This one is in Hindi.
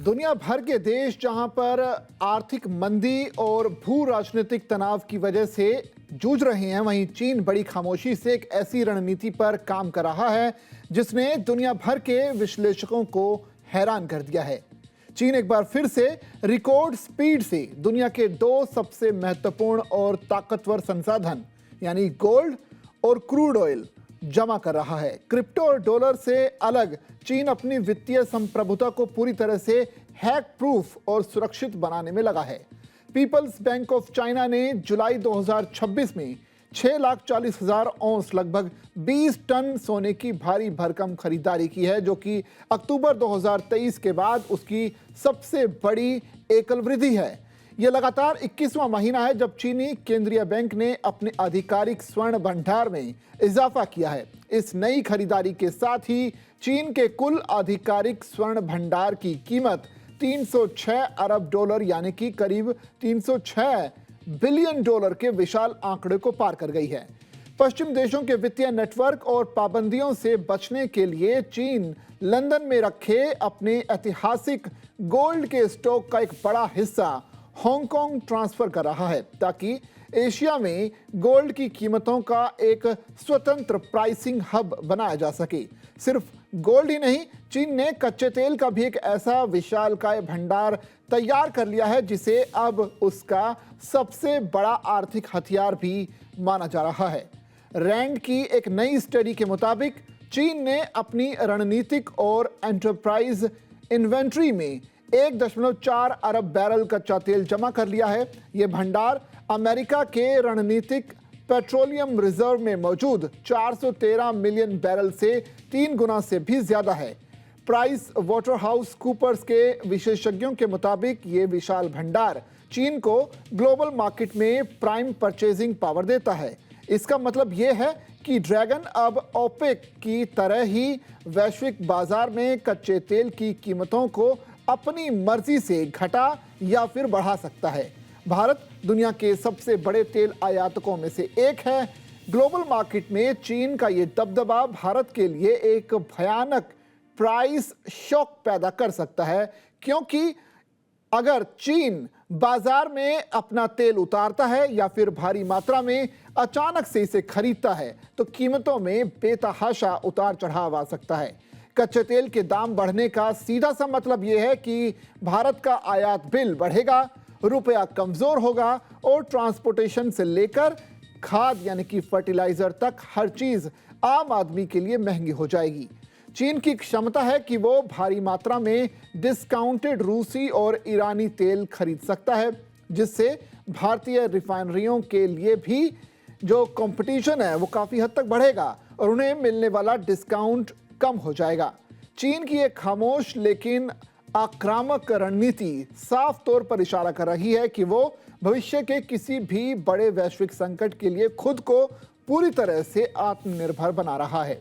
दुनिया भर के देश जहां पर आर्थिक मंदी और भू राजनीतिक तनाव की वजह से जूझ रहे हैं, वहीं चीन बड़ी खामोशी से एक ऐसी रणनीति पर काम कर रहा है जिसने दुनिया भर के विश्लेषकों को हैरान कर दिया है। चीन एक बार फिर से रिकॉर्ड स्पीड से दुनिया के दो सबसे महत्वपूर्ण और ताकतवर संसाधन यानी गोल्ड और क्रूड ऑयल जमा कर रहा है। क्रिप्टो और डॉलर से अलग चीन अपनी वित्तीय संप्रभुता को पूरी तरह से हैक प्रूफ और सुरक्षित बनाने में लगा है। पीपल्स बैंक ऑफ चाइना ने जुलाई 2026 में 6,40,000 औंस लगभग 20 टन सोने की भारी भरकम खरीदारी की है, जो कि अक्टूबर 2023 के बाद उसकी सबसे बड़ी एकल वृद्धि है। यह लगातार 21वां महीना है जब चीनी केंद्रीय बैंक ने अपने आधिकारिक स्वर्ण भंडार में इजाफा किया है। इस नई खरीदारी के साथ ही चीन के कुल आधिकारिक स्वर्ण भंडार की कीमत 306 अरब डॉलर यानी कि करीब 306 बिलियन डॉलर के विशाल आंकड़े को पार कर गई है। पश्चिम देशों के वित्तीय नेटवर्क और पाबंदियों से बचने के लिए चीन लंदन में रखे अपने ऐतिहासिक गोल्ड के स्टॉक का एक बड़ा हिस्सा हांगकांग ट्रांसफर कर रहा है ताकि एशिया में गोल्ड की कीमतों का एक स्वतंत्र प्राइसिंग हब बनाया जा सके। सिर्फ गोल्ड ही नहीं, चीन ने कच्चे तेल का भी एक ऐसा विशालकाय भंडार तैयार कर लिया है जिसे अब उसका सबसे बड़ा आर्थिक हथियार भी माना जा रहा है। रैंड की एक नई स्टडी के मुताबिक चीन ने अपनी रणनीतिक और एंटरप्राइज इन्वेंट्री में 1.4 अरब बैरल कच्चा तेल जमा कर लिया है। यह भंडार अमेरिका के रणनीतिक पेट्रोलियम रिजर्व में मौजूद 413 मिलियन बैरल से 3 गुना से भी ज्यादा है। प्राइस वाटरहाउस कूपर्स के विशेषज्ञों के मुताबिक यह विशाल भंडार चीन को ग्लोबल मार्केट में प्राइम परचेजिंग पावर देता है। इसका मतलब यह है कि ड्रैगन अब ओपेक की तरह ही वैश्विक बाजार में कच्चे तेल की कीमतों को अपनी मर्जी से घटा या फिर बढ़ा सकता है। भारत दुनिया के सबसे बड़े तेल आयातकों में से एक है। ग्लोबल मार्केट में चीन का ये दबदबा भारत के लिए एक भयानक प्राइस शॉक पैदा कर सकता है, क्योंकि अगर चीन बाजार में अपना तेल उतारता है या फिर भारी मात्रा में अचानक से इसे खरीदता है तो कीमतों में बेतहाशा उतार चढ़ाव आ सकता है। कच्चे तेल के दाम बढ़ने का सीधा सा मतलब यह है कि भारत का आयात बिल बढ़ेगा, रुपया कमजोर होगा और ट्रांसपोर्टेशन से लेकर खाद यानी कि फर्टिलाइजर तक हर चीज आम आदमी के लिए महंगी हो जाएगी। चीन की क्षमता है कि वो भारी मात्रा में डिस्काउंटेड रूसी और ईरानी तेल खरीद सकता है, जिससे भारतीय रिफाइनरियों के लिए भी जो कंपटीशन है वो काफी हद तक बढ़ेगा और उन्हें मिलने वाला डिस्काउंट कम हो जाएगा। चीन की एक खामोश लेकिन आक्रामक रणनीति साफ तौर पर इशारा कर रही है कि वो भविष्य के किसी भी बड़े वैश्विक संकट के लिए खुद को पूरी तरह से आत्मनिर्भर बना रहा है।